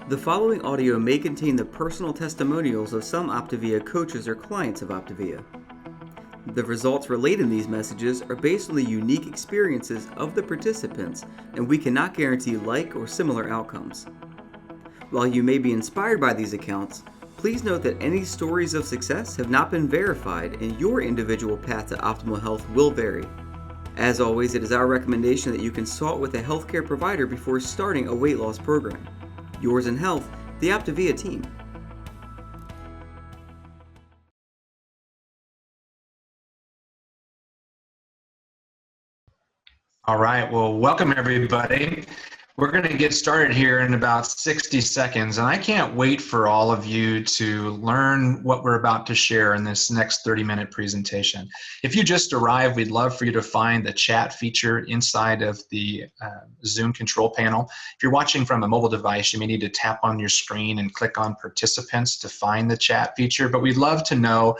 The following audio may contain the personal testimonials of some OPTAVIA coaches or clients of OPTAVIA. The results relayed in these messages are based on the unique experiences of the participants, and we cannot guarantee like or similar outcomes. While you may be inspired by these accounts, please note that any stories of success have not been verified and your individual path to optimal health will vary. As always, it is our recommendation that you consult with a healthcare provider before starting a weight loss program. Yours in health, the OPTAVIA team. All right, well, welcome everybody. We're going to get started here in about 60 seconds, and I can't wait for all of you to learn what we're about to share in this next 30-minute presentation. If you just arrived, we'd love for you to find the chat feature inside of the Zoom control panel. If you're watching from a mobile device, you may need to tap on your screen and click on participants to find the chat feature, but we'd love to know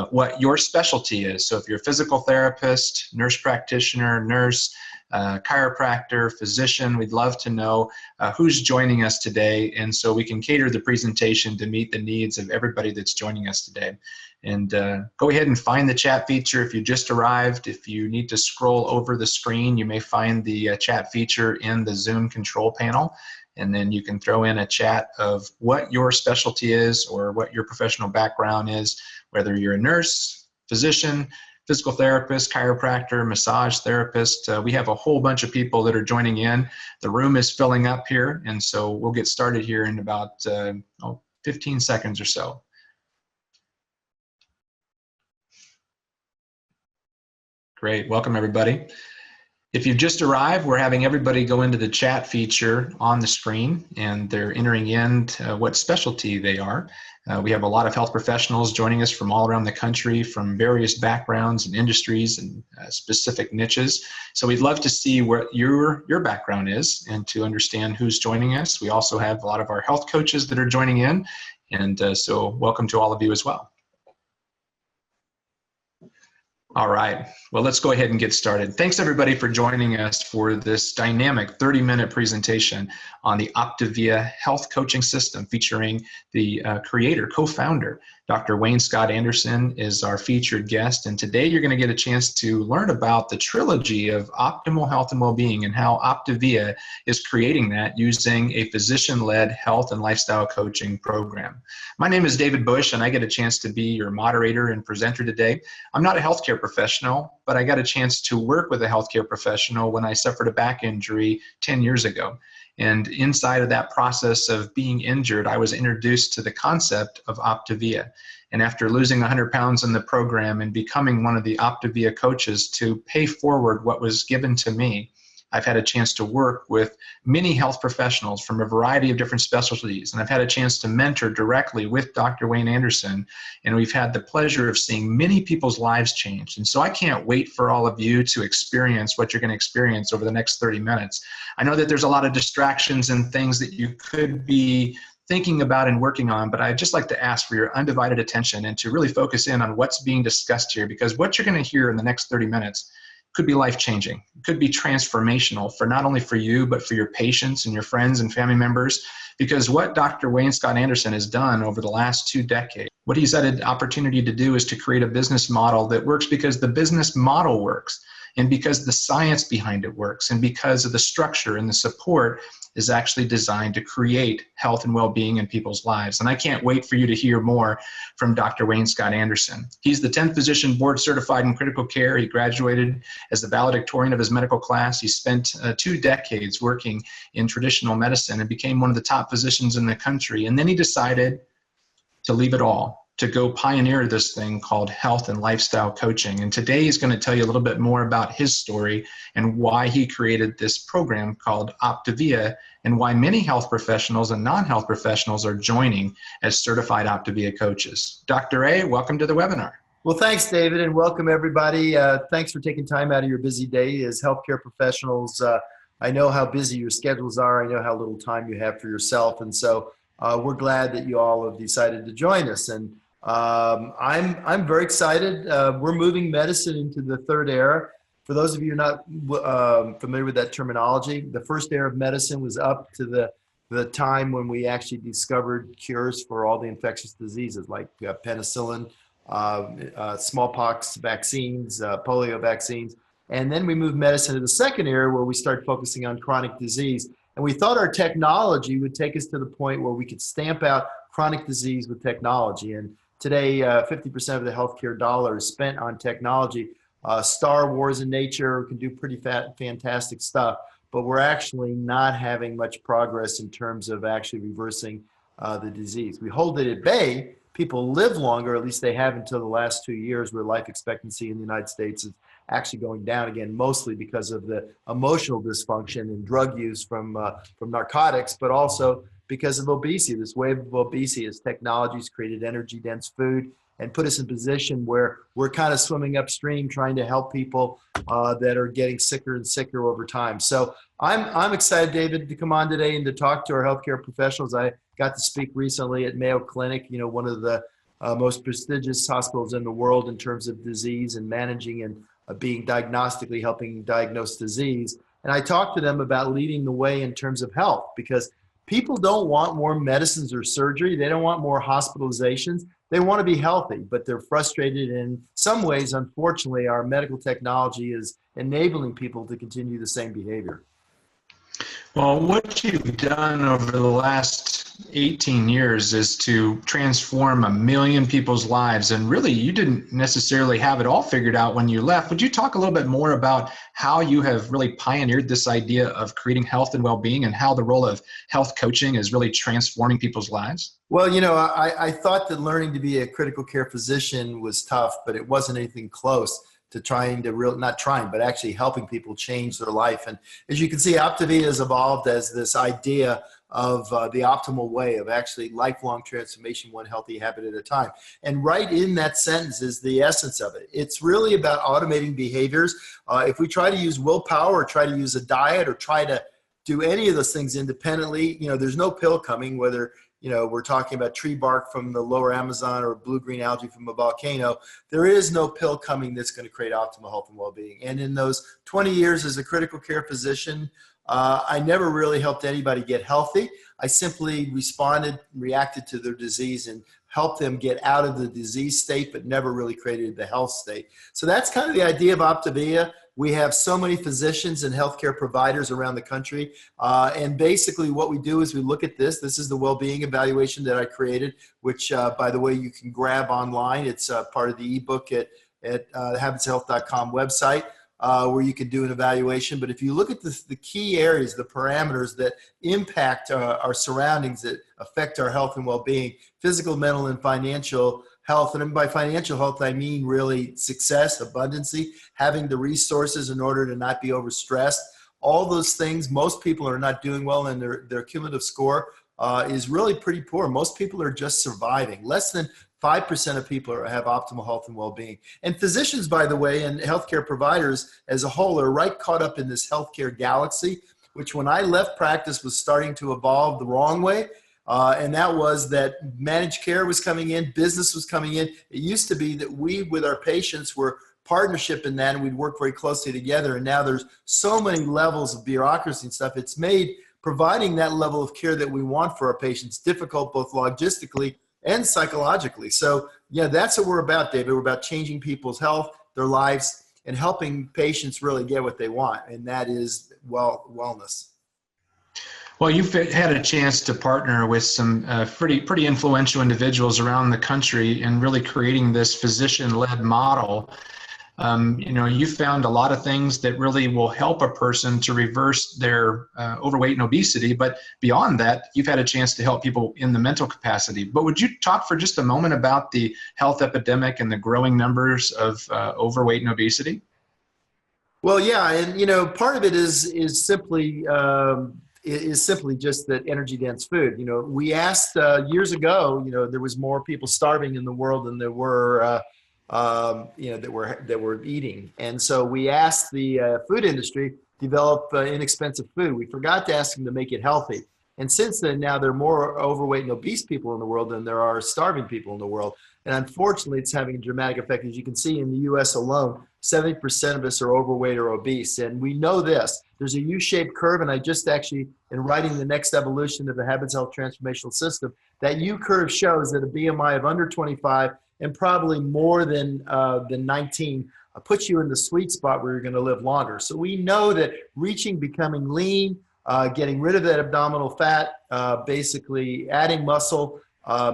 what your specialty is. So if you're a physical therapist, nurse practitioner, nurse, chiropractor, physician, we'd love to know who's joining us today, and so we can cater the presentation to meet the needs of everybody that's joining us today. And go ahead and find the chat feature if you just arrived. If you need to scroll over the screen, you may find the chat feature in the Zoom control panel, and then you can throw in a chat of what your specialty is or what your professional background is, whether you're a nurse, physician, physical therapist, chiropractor, massage therapist. We have a whole bunch of people that are joining in. The room is filling up here, and so we'll get started here in about 15 seconds or so. Great, welcome everybody. If you've just arrived, we're having everybody go into the chat feature on the screen, and they're entering in what specialty they are. We have a lot of health professionals joining us from all around the country, from various backgrounds and industries and specific niches. So we'd love to see what your background is and to understand who's joining us. We also have a lot of our health coaches that are joining in, and so welcome to all of you as well. All right, well, let's go ahead and get started. Thanks everybody for joining us for this dynamic 30-minute presentation on the OPTAVIA Health Coaching System featuring the creator, co-founder, Dr. Wayne Scott Andersen is our featured guest, and today you're going to get a chance to learn about the trilogy of optimal health and well-being and how OPTAVIA is creating that using a physician-led health and lifestyle coaching program. My name is David Bush, and I get a chance to be your moderator and presenter today. I'm not a healthcare professional, but I got a chance to work with a healthcare professional when I suffered a back injury 10 years ago. And inside of that process of being injured, I was introduced to the concept of OPTAVIA. And after losing 100 pounds in the program and becoming one of the OPTAVIA coaches to pay forward what was given to me, I've had a chance to work with many health professionals from a variety of different specialties, and I've had a chance to mentor directly with Dr. Wayne Andersen, and we've had the pleasure of seeing many people's lives change. And so I can't wait for all of you to experience what you're going to experience over the next 30 minutes. I know that there's a lot of distractions and things that you could be thinking about and working on, but I'd just like to ask for your undivided attention and to really focus in on what's being discussed here, because what you're going to hear in the next 30 minutes could be life-changing. It could be transformational for not only for you, but for your patients and your friends and family members. Because what Dr. Wayne Scott Andersen has done over the last 2 decades, what he's had an opportunity to do is to create a business model that works because the business model works, and because the science behind it works, and because of the structure and the support is actually designed to create health and well-being in people's lives. And I can't wait for you to hear more from Dr. Wayne Scott Andersen. He's the 10th physician board certified in critical care. He graduated as the valedictorian of his medical class. He spent 2 decades working in traditional medicine and became one of the top physicians in the country. And then he decided to leave it all, to go pioneer this thing called health and lifestyle coaching. And today he's going to tell you a little bit more about his story and why he created this program called OPTAVIA, and why many health professionals and non-health professionals are joining as certified OPTAVIA coaches. Dr. A, welcome to the webinar. Well, thanks, David, and welcome everybody. Thanks for taking time out of your busy day as healthcare professionals. I know how busy your schedules are. I know how little time you have for yourself, and so we're glad that you all have decided to join us. And I'm very excited. We're moving medicine into the third era. For those of you not familiar with that terminology, the first era of medicine was up to the the time when we actually discovered cures for all the infectious diseases like penicillin, smallpox vaccines, polio vaccines. And then we moved medicine to the second era where we started focusing on chronic disease. And we thought our technology would take us to the point where we could stamp out chronic disease with technology. And today, 50% of the healthcare dollar is spent on technology. Star Wars in nature can do pretty fantastic stuff, but we're actually not having much progress in terms of actually reversing the disease. We hold it at bay. People live longer, at least they have until the last 2 years, where life expectancy in the United States is actually going down again, mostly because of the emotional dysfunction and drug use from narcotics, but also because of obesity. This wave of obesity as technologies created energy-dense food and put us in a position where we're kind of swimming upstream trying to help people that are getting sicker and sicker over time. So I'm excited, David, to come on today and to talk to our healthcare professionals. I got to speak recently at Mayo Clinic, one of the most prestigious hospitals in the world in terms of disease and managing and being diagnostically helping diagnose disease. And I talked to them about leading the way in terms of health, because people don't want more medicines or surgery. They don't want more hospitalizations. They want to be healthy, but they're frustrated. In some ways, unfortunately, our medical technology is enabling people to continue the same behavior. Well, what you've done over the last 18 years is to transform 1 million people's lives. And really, you didn't necessarily have it all figured out when you left. Would you talk a little bit more about how you have really pioneered this idea of creating health and well-being, and how the role of health coaching is really transforming people's lives? Well, I thought that learning to be a critical care physician was tough, but it wasn't anything close to but actually helping people change their life. And as you can see, OPTAVIA has evolved as this idea of the optimal way of actually lifelong transformation, one healthy habit at a time. And right in that sentence is the essence of it. It's really about automating behaviors. If we try to use willpower or try to use a diet or try to do any of those things independently, there's no pill coming, whether we're talking about tree bark from the lower Amazon or blue-green algae from a volcano. There is no pill coming that's going to create optimal health and well-being. And in those 20 years as a critical care physician, I never really helped anybody get healthy. I simply reacted to their disease and helped them get out of the disease state, but never really created the health state. So that's kind of the idea of OPTAVIA. We have so many physicians and healthcare providers around the country. And basically what we do is we look at this. This is the well-being evaluation that I created, which, by the way, you can grab online. It's part of the ebook at habitshealth.com website, where you can do an evaluation. But if you look at the key areas, the parameters that impact our surroundings, that affect our health and well-being, physical, mental, and financial health. And by financial health, I mean really success, abundancy, having the resources in order to not be overstressed. All those things, most people are not doing well, and their cumulative score is really pretty poor. Most people are just surviving. Less than 5% of people have optimal health and well-being. And physicians, by the way, and healthcare providers as a whole are right caught up in this healthcare galaxy, which when I left practice was starting to evolve the wrong way. And that was that managed care was coming in, business was coming in. It used to be that we, with our patients, were partnership in that, and we'd work very closely together. And now there's so many levels of bureaucracy and stuff. It's made providing that level of care that we want for our patients difficult, both logistically and psychologically. So yeah, that's what we're about, David. We're about changing people's health, their lives, and helping patients really get what they want. And that is wellness. Well, you've had a chance to partner with some pretty influential individuals around the country in really creating this physician-led model. You found a lot of things that really will help a person to reverse their overweight and obesity, but beyond that, you've had a chance to help people in the mental capacity. But would you talk for just a moment about the health epidemic and the growing numbers of overweight and obesity? Well, yeah, and part of it is simply just that energy dense food. We asked years ago, there was more people starving in the world than there were that were eating. And so we asked the food industry to develop inexpensive food. We forgot to ask them to make it healthy. And since then, now there are more overweight and obese people in the world than there are starving people in the world. And unfortunately, it's having a dramatic effect. As you can see in the US alone, 70% of us are overweight or obese. And we know this. There's a U-shaped curve, and I just actually, in writing the next evolution of the Habits Health Transformational System, that U-curve shows that a BMI of under 25 and probably more than 19 puts you in the sweet spot where you're going to live longer. So we know that becoming lean, getting rid of that abdominal fat, basically adding muscle,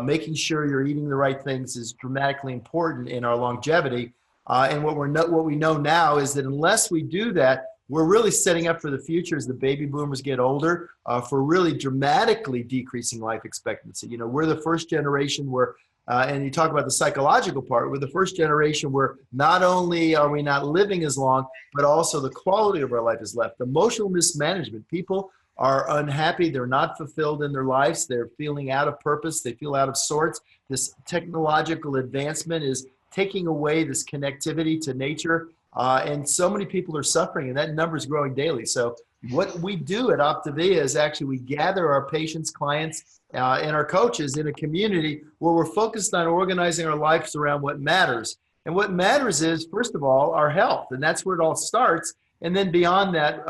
making sure you're eating the right things is dramatically important in our longevity. And what we know now is that unless we do that, we're really setting up for the future as the baby boomers get older for really dramatically decreasing life expectancy. You know, we're the first generation where, and you talk about the psychological part, we're the first generation where not only are we not living as long, but also the quality of our life is left. Emotional mismanagement. People are unhappy. They're not fulfilled in their lives. They're feeling out of purpose. They feel out of sorts. This technological advancement is taking away this connectivity to nature. And so many people are suffering, and that number is growing daily. So what we do at OPTAVIA is actually we gather our patients, clients, and our coaches in a community where we're focused on organizing our lives around what matters. And what matters is, first of all, our health. And that's where it all starts. And then beyond that,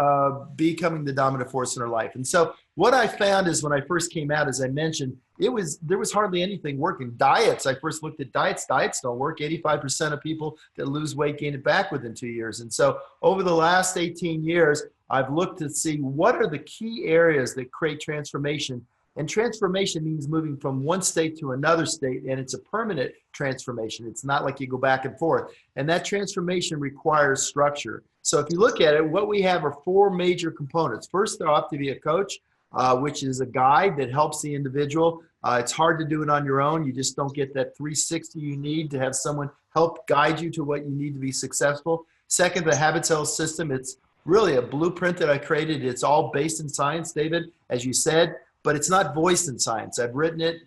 becoming the dominant force in our life. And so what I found is when I first came out, as I mentioned, there was hardly anything working. Diets, I first looked at diets. Diets don't work. 85% of people that lose weight gain it back within 2 years. And so over the last 18 years, I've looked to see what are the key areas that create transformation. And transformation means moving from one state to another state, and it's a permanent transformation. It's not like you go back and forth. And that transformation requires structure. So if you look at it, what we have are 4 major components. First, the OPTAVIA coach, which is a guide that helps the individual. It's hard to do it on your own. You just don't get that 360 you need to have someone help guide you to what you need to be successful. Second, the Habits Health System. It's really a blueprint that I created. It's all based in science, David, as you said, but it's not voiced in science. I've written it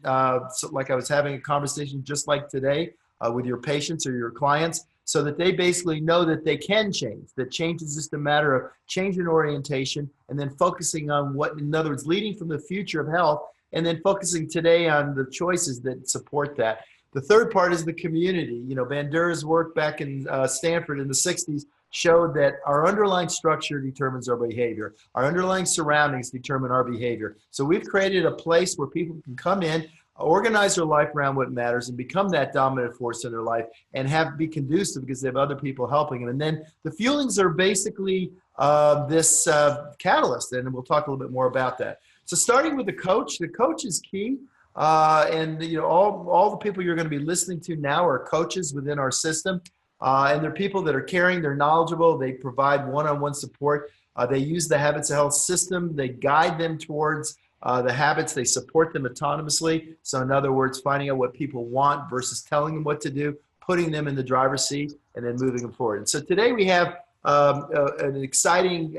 like I was having a conversation just like today with your patients or your clients, so that they basically know that they can change, that change is just a matter of changing orientation and then focusing on what, in other words, leading from the future of health and then focusing today on the choices that support that. The third part is the community. You know, Van Deur's work back in Stanford in the 60s showed that our underlying structure determines our behavior. Our underlying surroundings determine our behavior. So we've created a place where people can come in, organize their life around what matters and become that dominant force in their life and be conducive because they have other people helping them. And then the Fuelings are basically this catalyst, and we'll talk a little bit more about that. So starting with the coach is key. And you know, all the people you're going to be listening to now are coaches within our system. And they're people that are caring, they're knowledgeable, they provide one-on-one support. They use the Habits of Health system, they guide them towards the habits, they support them autonomously. So in other words, finding out what people want versus telling them what to do, putting them in the driver's seat, and then moving them forward. And so today we have an exciting,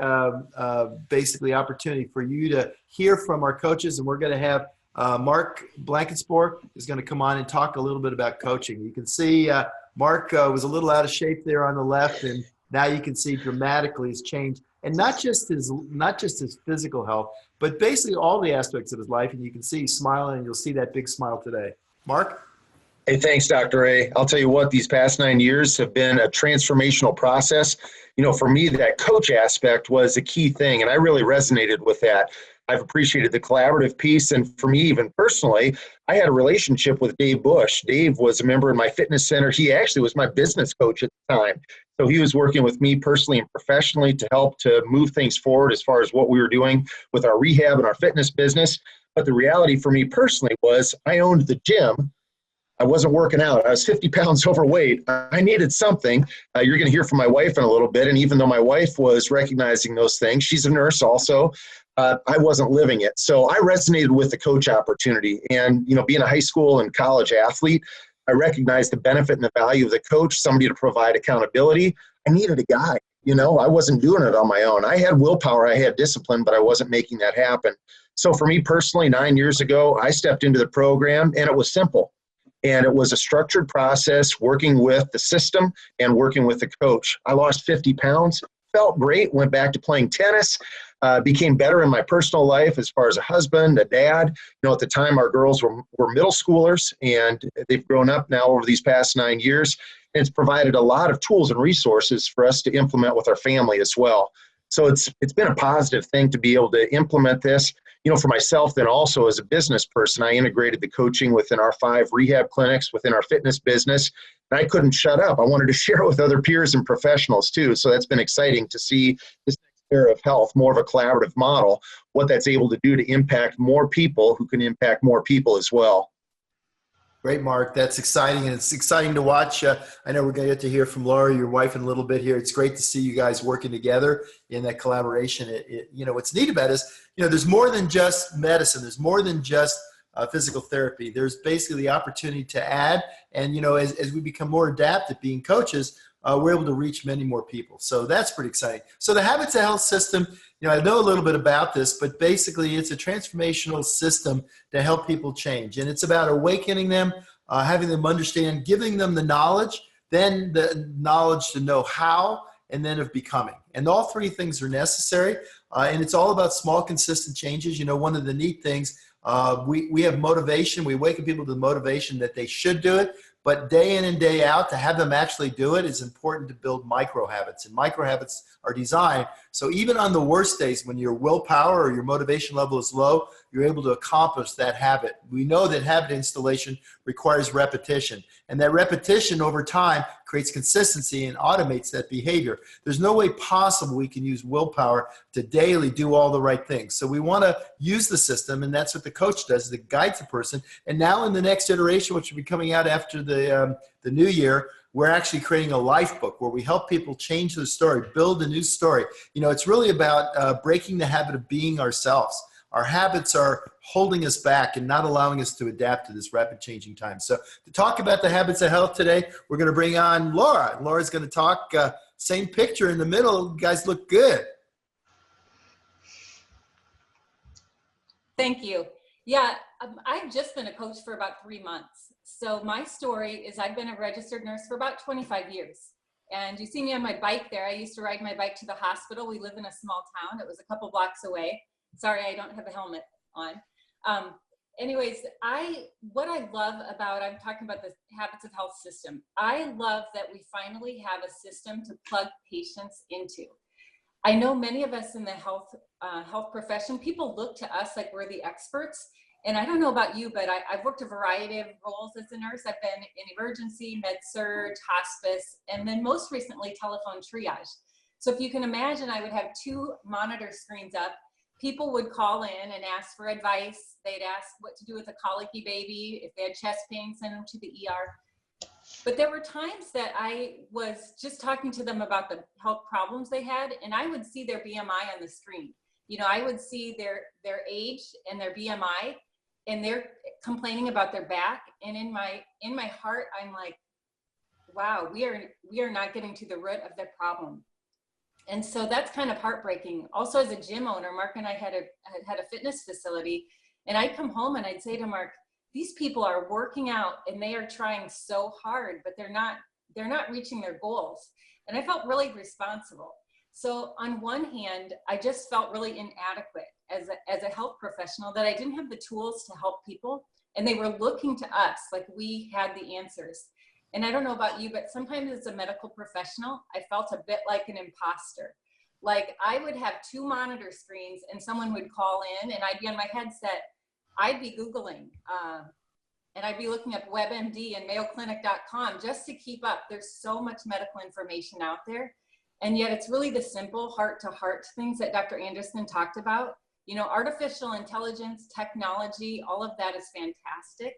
basically, opportunity for you to hear from our coaches, and we're going to have Mark Blankespoor is going to come on and talk a little bit about coaching. You can see Mark was a little out of shape there on the left, and now you can see dramatically his change, and not just his physical health, but basically all the aspects of his life. And you can see he's smiling, and you'll see that big smile today. Mark? Hey, thanks, Dr. A. I'll tell you what, these past 9 years have been a transformational process. You know, for me, that coach aspect was a key thing, and I really resonated with that. I've appreciated the collaborative piece, and for me, even personally, I had a relationship with Dave Bush. Dave was a member in my fitness center. He actually was my business coach at the time. So he was working with me personally and professionally to help to move things forward as far as what we were doing with our rehab and our fitness business. But the reality for me personally was I owned the gym. I wasn't working out. I was 50 pounds overweight. I needed something. You're going to hear from my wife in a little bit. And even though my wife was recognizing those things, she's a nurse also, I wasn't living it. So I resonated with the coach opportunity. And, you know, being a high school and college athlete, I recognized the benefit and the value of the coach, somebody to provide accountability. I needed a guy. You know, I wasn't doing it on my own. I had willpower, I had discipline, but I wasn't making that happen. So for me personally, 9 years ago, I stepped into the program, and it was simple. And it was a structured process working with the system and working with the coach. I lost 50 pounds. felt great, went back to playing tennis, became better in my personal life as far as a husband, a dad. At the time our girls were middle schoolers, and they've grown up now over these past 9 years. And it's provided a lot of tools and resources for us to implement with our family as well. So it's been a positive thing to be able to implement this. For myself, then also as a business person, I integrated the coaching within our 5 rehab clinics, within our fitness business. And I couldn't shut up. I wanted to share with other peers and professionals too. So that's been exciting to see this next era of health, more of a collaborative model, what that's able to do to impact more people who can impact more people as well. Great, Mark. That's exciting, and it's exciting to watch. I know we're going to get to hear from Laura, your wife, in a little bit here. It's great to see you guys working together in that collaboration. What's neat about it is, there's more than just medicine. There's more than just physical therapy. There's basically the opportunity to add, and as we become more adept at being coaches, we're able to reach many more people. So that's pretty exciting. So the Habits of Health system, I know a little bit about this, but basically it's a transformational system to help people change. And it's about awakening them, having them understand, giving them the knowledge, then the knowledge to know how, and then of becoming. And all 3 things are necessary. And it's all about small, consistent changes. One of the neat things, we have motivation. We awaken people to the motivation that they should do it. But day in and day out, to have them actually do it is important to build micro habits. And micro habits are designed so even on the worst days when your willpower or your motivation level is low, you're able to accomplish that habit. We know that habit installation requires repetition. And that repetition over time creates consistency and automates that behavior. There's no way possible we can use willpower to daily do all the right things. So we want to use the system, and that's what the coach does, that guides the person. And now in the next iteration, which will be coming out after the new year, we're actually creating a life book where we help people change their story, build a new story. It's really about breaking the habit of being ourselves. Our habits are holding us back and not allowing us to adapt to this rapid changing time. So to talk about the habits of health today, we're going to bring on Laura. Laura's going to talk, same picture in the middle. You guys look good. Thank you. Yeah, I've just been a coach for about 3 months. So my story is I've been a registered nurse for about 25 years. And you see me on my bike there. I used to ride my bike to the hospital. We live in a small town. It was a couple blocks away. Sorry, I don't have a helmet on. Anyways, what I love about, I'm talking about the Habits of Health system. I love that we finally have a system to plug patients into. I know many of us in the health profession, people look to us like we're the experts. And I don't know about you, but I've worked a variety of roles as a nurse. I've been in emergency, med-surg, hospice, and then most recently telephone triage. So if you can imagine, I would have 2 monitor screens up. People would call in and ask for advice. They'd ask what to do with a colicky baby. If they had chest pain, send them to the ER. But there were times that I was just talking to them about the health problems they had, and I would see their BMI on the screen. I would see their age and their BMI, and they're complaining about their back. And in my heart, I'm like, wow, we are not getting to the root of their problem. And so that's kind of heartbreaking. Also, as a gym owner, Mark and I had a fitness facility, and I'd come home and I'd say to Mark, these people are working out and they are trying so hard, but they're not reaching their goals. And I felt really responsible. So on one hand, I just felt really inadequate as a health professional, that I didn't have the tools to help people, and they were looking to us like we had the answers. And I don't know about you, but sometimes as a medical professional, I felt a bit like an imposter. Like I would have 2 monitor screens and someone would call in and I'd be on my headset. I'd be Googling and I'd be looking up WebMD and MayoClinic.com just to keep up. There's so much medical information out there. And yet it's really the simple heart-to-heart things that Dr. Andersen talked about. Artificial intelligence, technology, all of that is fantastic.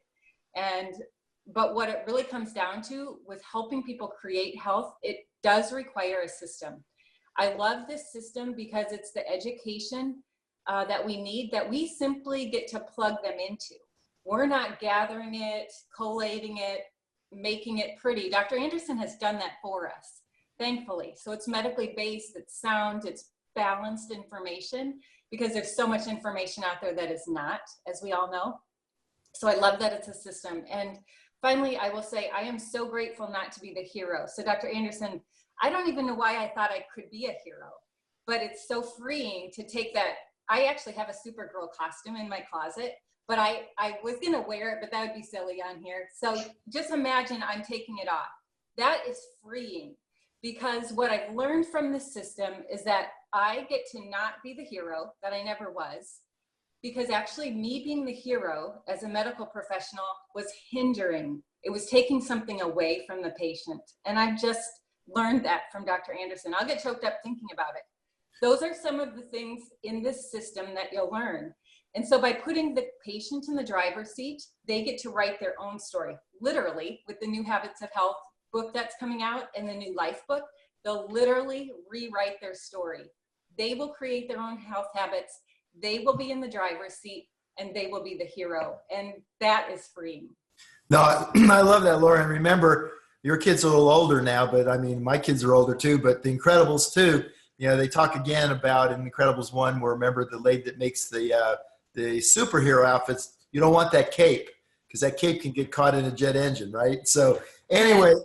But what it really comes down to with helping people create health, it does require a system. I love this system because it's the education that we need, that we simply get to plug them into. We're not gathering it, collating it, making it pretty. Dr. Andersen has done that for us, thankfully. So it's medically based, it's sound, it's balanced information, because there's so much information out there that is not, as we all know. So I love that it's a system. And finally, I will say I am so grateful not to be the hero. So Dr. Andersen, I don't even know why I thought I could be a hero, but it's so freeing to take that. I actually have a Supergirl costume in my closet, but I was going to wear it, but that would be silly on here. So just imagine I'm taking it off. That is freeing, because what I've learned from this system is that I get to not be the hero that I never was, because actually me being the hero as a medical professional was hindering. It was taking something away from the patient. And I've just learned that from Dr. Andersen. I'll get choked up thinking about it. Those are some of the things in this system that you'll learn. And so by putting the patient in the driver's seat, they get to write their own story. Literally, with the New Habits of Health book that's coming out and the new life book, they'll literally rewrite their story. They will create their own health habits. They will be in the driver's seat, and they will be the hero. And that is freeing. No, I love that, Laura. And remember, your kid's a little older now, but I mean, my kids are older too, but The Incredibles too, you know, they talk again about in Incredibles 1, where remember the lady that makes the superhero outfits, you don't want that cape, because that cape can get caught in a jet engine, right? So anyway,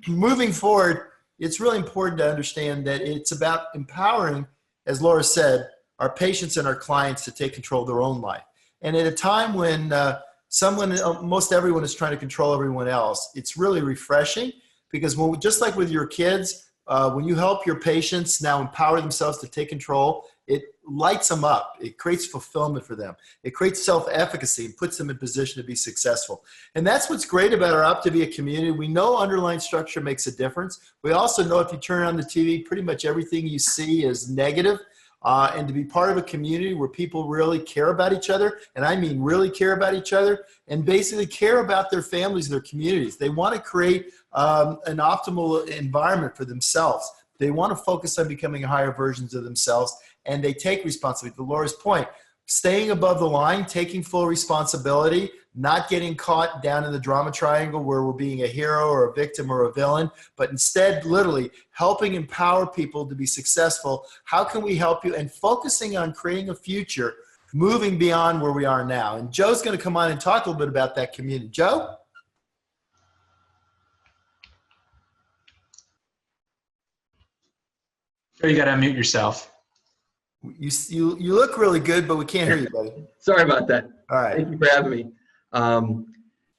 moving forward, it's really important to understand that it's about empowering, as Laura said, our patients and our clients to take control of their own life. And at a time when most everyone is trying to control everyone else, it's really refreshing, because just like with your kids, when you help your patients now empower themselves to take control, it lights them up. It creates fulfillment for them. It creates self-efficacy and puts them in position to be successful. And that's what's great about our OPTAVIA community. We know underlying structure makes a difference. We also know if you turn on the TV, pretty much everything you see is negative. And to be part of a community where people really care about each other, and I mean really care about each other, and basically care about their families, their communities. They want to create an optimal environment for themselves. They want to focus on becoming higher versions of themselves, and they take responsibility. To Laura's point, staying above the line, taking full responsibility, not getting caught down in the drama triangle where we're being a hero or a victim or a villain, but instead literally helping empower people to be successful. How can we help you? And focusing on creating a future, moving beyond where we are now. And Joe's going to come on and talk a little bit about that community. Joe? Joe, you got to unmute yourself. You look really good, but we can't hear you, buddy. Sorry about that. All right. Thank you for having me.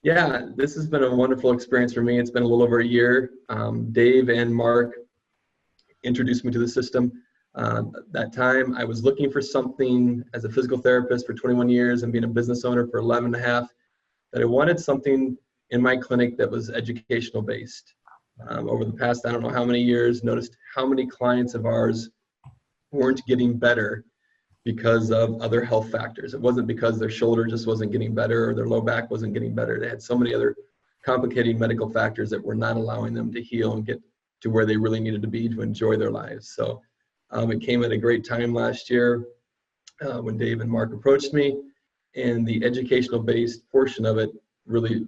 Yeah, this has been a wonderful experience for me. It's been a little over a year. Dave and Mark introduced me to the system. That time I was looking for something as a physical therapist for 21 years and being a business owner for 11 and a half, that I wanted something in my clinic that was educational based. Over the past, I don't know how many years, noticed how many clients of ours weren't getting better because of other health factors. It wasn't because their shoulder just wasn't getting better or their low back wasn't getting better. They had so many other complicating medical factors that were not allowing them to heal and get to where they really needed to be to enjoy their lives. So it came at a great time last year when Dave and Mark approached me, and the educational based portion of it really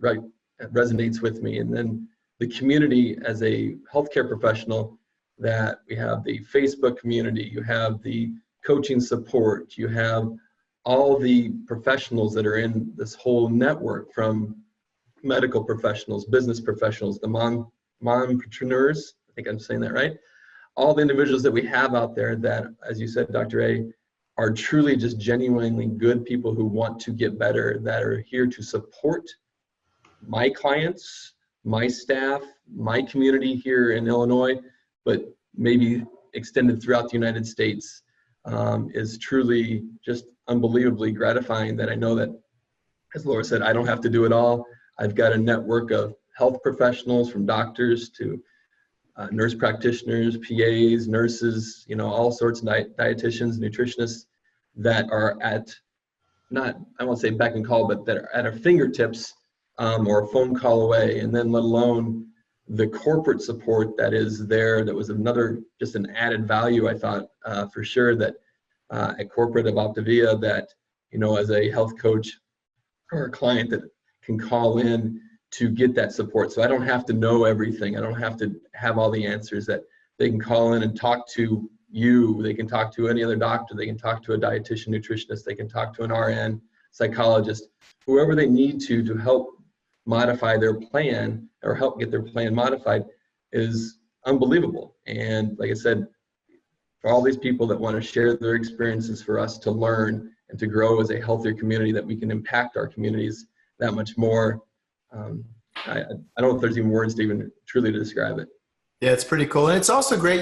resonates with me. And then the community as a healthcare professional, that we have the Facebook community, you have the coaching support, you have all the professionals that are in this whole network, from medical professionals, business professionals, the mompreneurs, I think I'm saying that right, all the individuals that we have out there that, as you said, Dr. A, are truly just genuinely good people who want to get better, that are here to support my clients, my staff, my community here in Illinois, but maybe extended throughout the United States, is truly just unbelievably gratifying, that I know that, as Laura said, I don't have to do it all. I've got a network of health professionals, from doctors to nurse practitioners, PAs, nurses, you know, all sorts of dietitians, nutritionists that are at, not, I won't say beck and call, but that are at our fingertips, or a phone call away. And then let alone the corporate support that is there, that was another, just an added value, I thought, for sure, that at corporate of OPTAVIA, that, you know, as a health coach or a client that can call in to get that support. So I don't have to know everything. I don't have to have all the answers, that they can call in and talk to you. They can talk to any other doctor. They can talk to a dietitian, nutritionist. They can talk to an RN, psychologist, whoever they need to help modify their plan or help get their plan modified, is unbelievable. And like I said, for all these people that want to share their experiences, for us to learn and to grow as a healthier community, that we can impact our communities that much more. I don't know if there's even words to even truly to describe it. Yeah, it's pretty cool. And it's also great,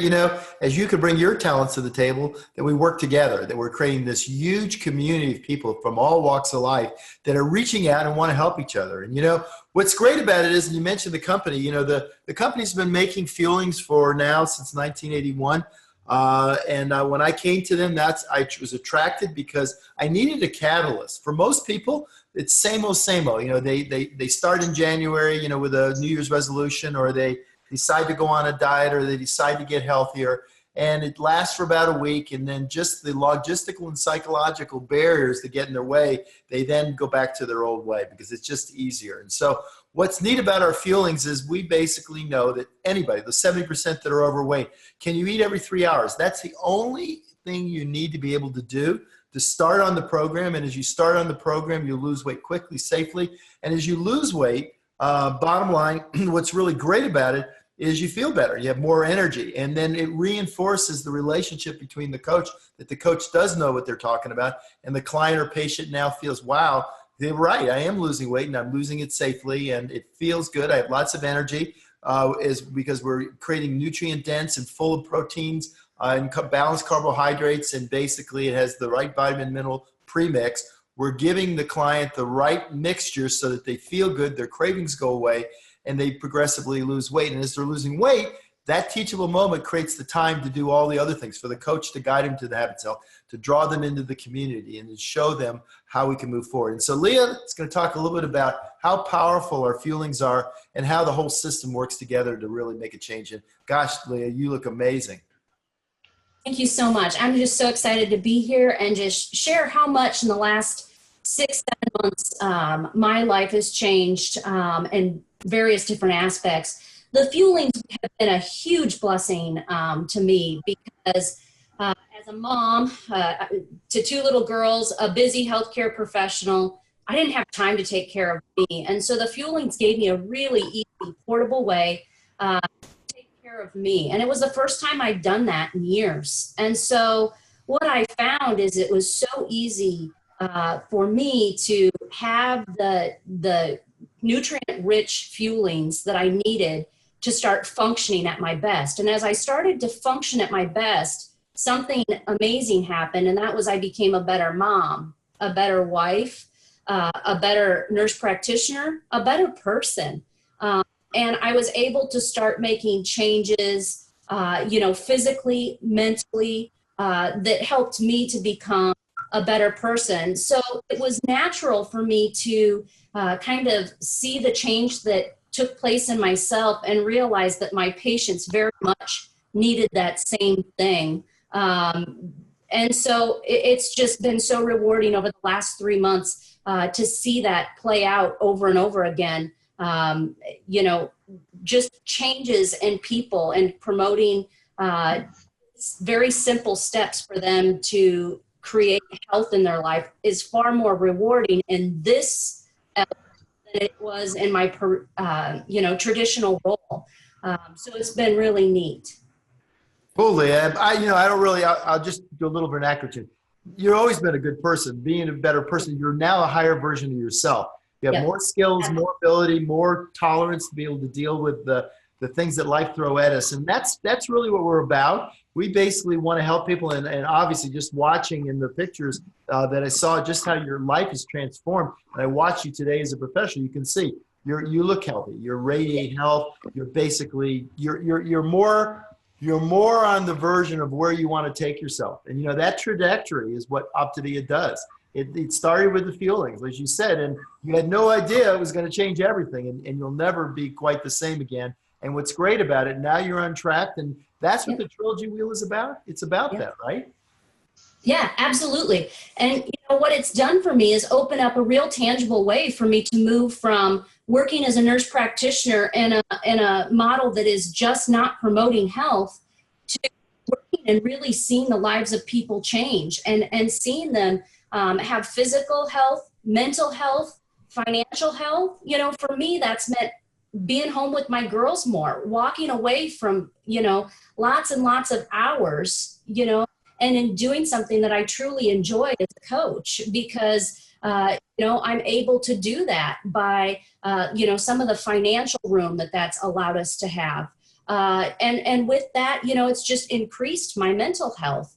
as you could bring your talents to the table, that we work together, that we're creating this huge community of people from all walks of life that are reaching out and want to help each other. And what's great about it is, and you mentioned the company, the company's been making Fuelings for now since 1981. When I came to them, I was attracted because I needed a catalyst. For most people, it's same old, same old. They start in January, with a New Year's resolution, or they decide to go on a diet, or they decide to get healthier, and it lasts for about a week, and then just the logistical and psychological barriers that get in their way, they then go back to their old way because it's just easier. And so what's neat about our Fuelings is we basically know that anybody, the 70% that are overweight, can you eat every 3 hours? That's the only thing you need to be able to do to start on the program. And as you start on the program, you lose weight quickly, safely. And as you lose weight, bottom line, what's really great about it is you feel better. You have more energy. And then it reinforces the relationship between the coach, that the coach does know what they're talking about. And the client or patient now feels, wow, they're right. I am losing weight and I'm losing it safely. And it feels good. I have lots of energy is because we're creating nutrient dense and full of proteins and balanced carbohydrates. And basically it has the right vitamin mineral premix. We're giving the client the right mixture so that they feel good, their cravings go away, and they progressively lose weight. And as they're losing weight, that teachable moment creates the time to do all the other things, for the coach to guide them to the habit cell, to draw them into the community, and to show them how we can move forward. And so Leah is going to talk a little bit about how powerful our Fuelings are and how the whole system works together to really make a change. And gosh, Leah, you look amazing. Thank you so much. I'm just so excited to be here and just share how much in the last 6-7 months my life has changed in various different aspects. The Fuelings have been a huge blessing to me because as a mom to 2 little girls, a busy healthcare professional, I didn't have time to take care of me. And so the Fuelings gave me a really easy, portable way to take care of me. And it was the first time I'd done that in years. And so what I found is it was so easy for me to have the nutrient-rich Fuelings that I needed to start functioning at my best. And as I started to function at my best, something amazing happened, and that was I became a better mom, a better wife, a better nurse practitioner, a better person. And I was able to start making changes, physically, mentally, that helped me to become a better person. So it was natural for me to kind of see the change that took place in myself and realize that my patients very much needed that same thing. And so it's just been so rewarding over the last 3 months to see that play out over and over again. Just changes in people and promoting very simple steps for them to create health in their life is far more rewarding in this than it was in my traditional role. So it's been really neat. Cool, Leah. I'll just do a little vernacular. You've always been a good person. Being a better person, you're now a higher version of yourself. You have more skills, more ability, more tolerance to be able to deal with the things that life throw at us. And that's really what we're about. We basically want to help people. And obviously just watching in the pictures that I saw just how your life is transformed. And I watch you today as a professional, you can see you look healthy. You radiate health. You're basically, you're more on the version of where you want to take yourself. And that trajectory is what OPTAVIA does. It started with the Fuelings, as you said, and you had no idea it was going to change everything, and you'll never be quite the same again. And what's great about it, now you're on track, and that's what the Trilogy Wheel is about. It's about that, right? Yeah, absolutely. And what it's done for me is open up a real tangible way for me to move from working as a nurse practitioner in a model that is just not promoting health to working and really seeing the lives of people change and seeing them have physical health, mental health, financial health. For me, that's meant being home with my girls more, walking away from, lots and lots of hours, and in doing something that I truly enjoy as a coach, because, I'm able to do that by, some of the financial room that's allowed us to have. And with that, it's just increased my mental health.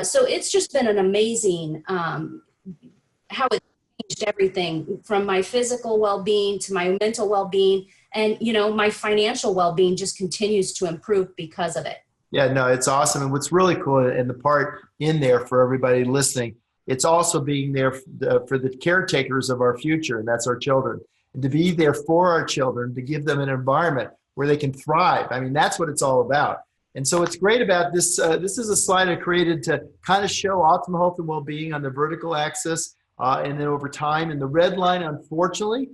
So it's just been an amazing, how it changed everything from my physical well-being to my mental well-being, and my financial well-being just continues to improve because of it. Yeah, no, it's awesome. And what's really cool, and the part in there for everybody listening, it's also being there for the caretakers of our future, and that's our children. And to be there for our children, to give them an environment where they can thrive. I mean, that's what it's all about. And so what's great about this, this is a slide I created to kind of show optimal health and well-being on the vertical axis, and then over time. And the red line, unfortunately,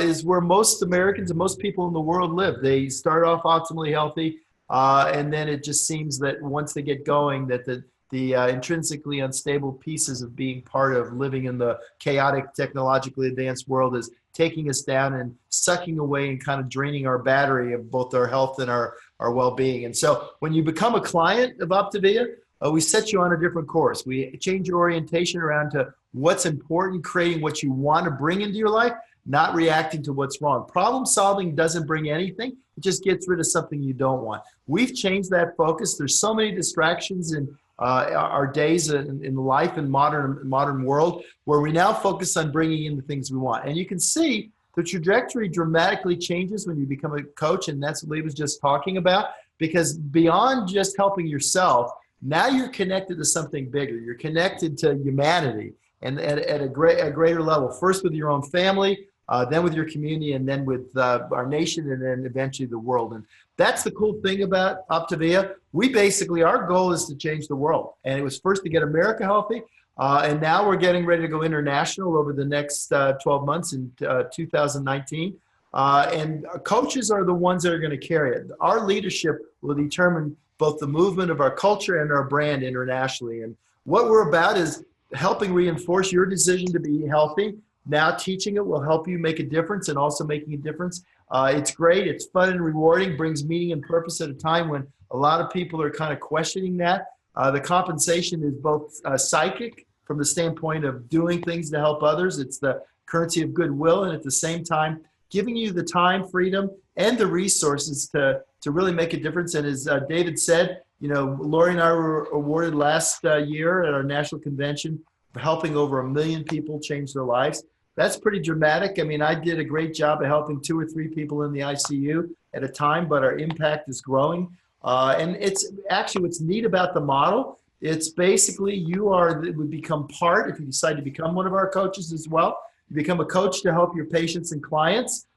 is where most Americans and most people in the world live. They start off optimally healthy, and then it just seems that once they get going, that the intrinsically unstable pieces of being part of living in the chaotic, technologically advanced world is taking us down and sucking away and kind of draining our battery of both our health and our well-being. And so when you become a client of OPTAVIA, we set you on a different course. We change your orientation around to what's important, creating what you want to bring into your life, not reacting to what's wrong. Problem solving doesn't bring anything. It just gets rid of something you don't want. We've changed that focus. There's so many distractions in our days in life in modern world, where we now focus on bringing in the things we want. And you can see the trajectory dramatically changes when you become a coach, and that's what Lee was just talking about, because beyond just helping yourself, now you're connected to something bigger. You're connected to humanity, and at a greater level, first with your own family, then with your community, and then with our nation, and then eventually the world. And that's the cool thing about OPTAVIA. We basically, our goal is to change the world. And it was first to get America healthy, and now we're getting ready to go international over the next 12 months in 2019. And coaches are the ones that are going to carry it. Our leadership will determine both the movement of our culture and our brand internationally. And what we're about is helping reinforce your decision to be healthy. Now teaching it will help you make a difference, and also making a difference. It's great. It's fun and rewarding, brings meaning and purpose at a time when a lot of people are kind of questioning that. The compensation is both psychic from the standpoint of doing things to help others. It's the currency of goodwill, and at the same time, giving you the time, freedom, and the resources to really make a difference. And as David said, Lori and I were awarded last year at our national convention for helping over 1 million people change their lives. That's pretty dramatic. I mean, I did a great job of helping 2 or 3 people in the ICU at a time, but our impact is growing. And it's actually what's neat about the model. It's basically would become part, if you decide to become one of our coaches as well, you become a coach to help your patients and clients.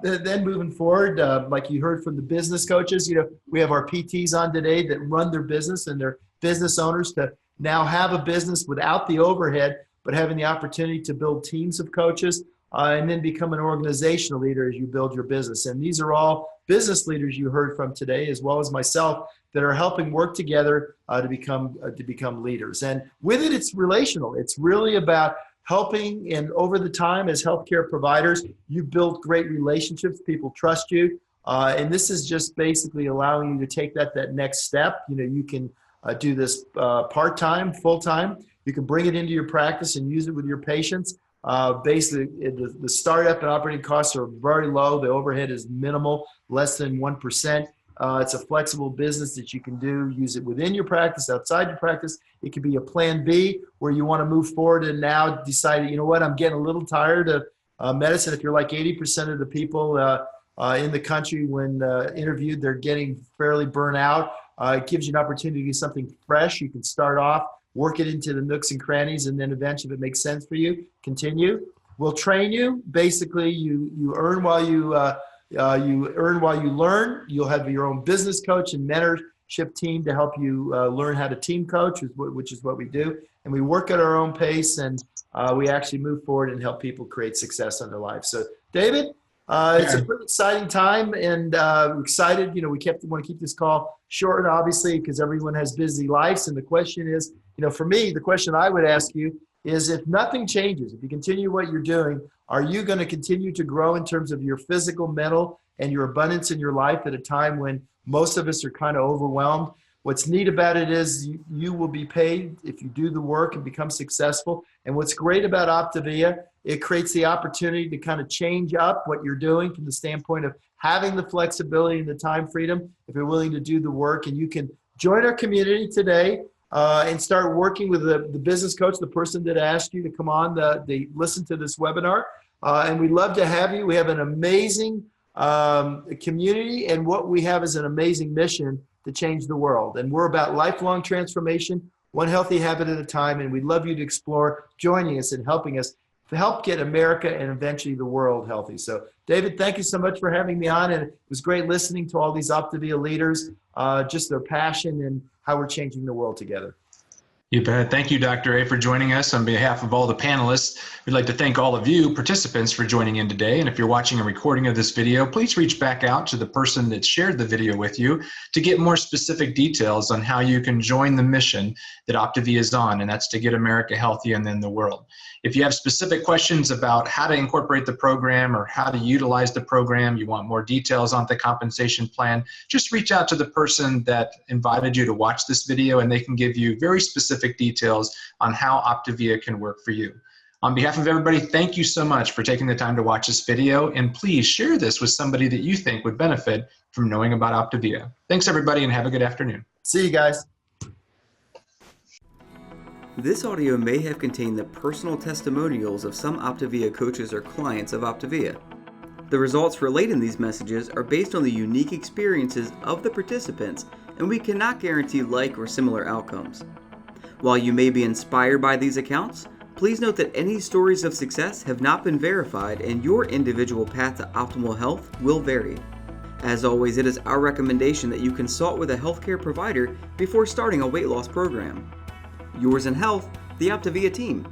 Then moving forward, like you heard from the business coaches, we have our PTs on today that run their business, and they're business owners to now have a business without the overhead, but having the opportunity to build teams of coaches, and then become an organizational leader as you build your business. And these are all business leaders you heard from today, as well as myself, that are helping work together to become leaders. And with it, it's relational. It's really about helping, and over the time as healthcare providers, you build great relationships. People trust you. And this is just basically allowing you to take that next step. You can do this part-time, full-time. You can bring it into your practice and use it with your patients. Basically, the startup and operating costs are very low. The overhead is minimal, less than 1%. It's a flexible business that you can use it within your practice, outside your practice. It could be a plan B where you want to move forward and now decide, I'm getting a little tired of medicine. If you're like 80% of the people in the country when interviewed, they're getting fairly burnt out. It gives you an opportunity to do something fresh. You can start off, work it into the nooks and crannies, and then eventually, if it makes sense for you, continue. We'll train you. Basically, you earn while you learn. You'll have your own business coach and mentorship team to help you learn how to team coach, which is what we do. And we work at our own pace, and we actually move forward and help people create success in their lives. So, David, it's a pretty exciting time, and we're excited. We want to keep this call short, obviously, because everyone has busy lives. And the question is, for me, the question I would ask you is, if nothing changes, if you continue what you're doing, are you going to continue to grow in terms of your physical, mental, and your abundance in your life at a time when most of us are kind of overwhelmed. What's neat about it is you will be paid if you do the work and become successful. And what's great about OPTAVIA, it creates the opportunity to kind of change up what you're doing from the standpoint of having the flexibility and the time freedom if you're willing to do the work. And you can join our community today and start working with the business coach, the person that asked you to come on, they listen to this webinar. And we'd love to have you. We have an amazing community, and what we have is an amazing mission to change the world. And we're about lifelong transformation, one healthy habit at a time. And we'd love you to explore joining us and helping us to help get America and eventually the world healthy. So David, thank you so much for having me on. And it was great listening to all these OPTAVIA leaders, just their passion and how we're changing the world together. You bet. Thank you, Dr. A, for joining us. On behalf of all the panelists, we'd like to thank all of you participants for joining in today. And if you're watching a recording of this video, please reach back out to the person that shared the video with you to get more specific details on how you can join the mission that OPTAVIA is on, and that's to get America healthy and then the world. If you have specific questions about how to incorporate the program or how to utilize the program, you want more details on the compensation plan, just reach out to the person that invited you to watch this video, and they can give you very specific details on how OPTAVIA can work for you. On behalf of everybody, thank you so much for taking the time to watch this video, and please share this with somebody that you think would benefit from knowing about OPTAVIA. Thanks everybody, and have a good afternoon. See you guys. This audio may have contained the personal testimonials of some OPTAVIA coaches or clients of OPTAVIA. The results relayed in these messages are based on the unique experiences of the participants, and we cannot guarantee like or similar outcomes. While you may be inspired by these accounts, please note that any stories of success have not been verified, and your individual path to optimal health will vary. As always, it is our recommendation that you consult with a healthcare provider before starting a weight loss program. Yours in health, the OPTAVIA team.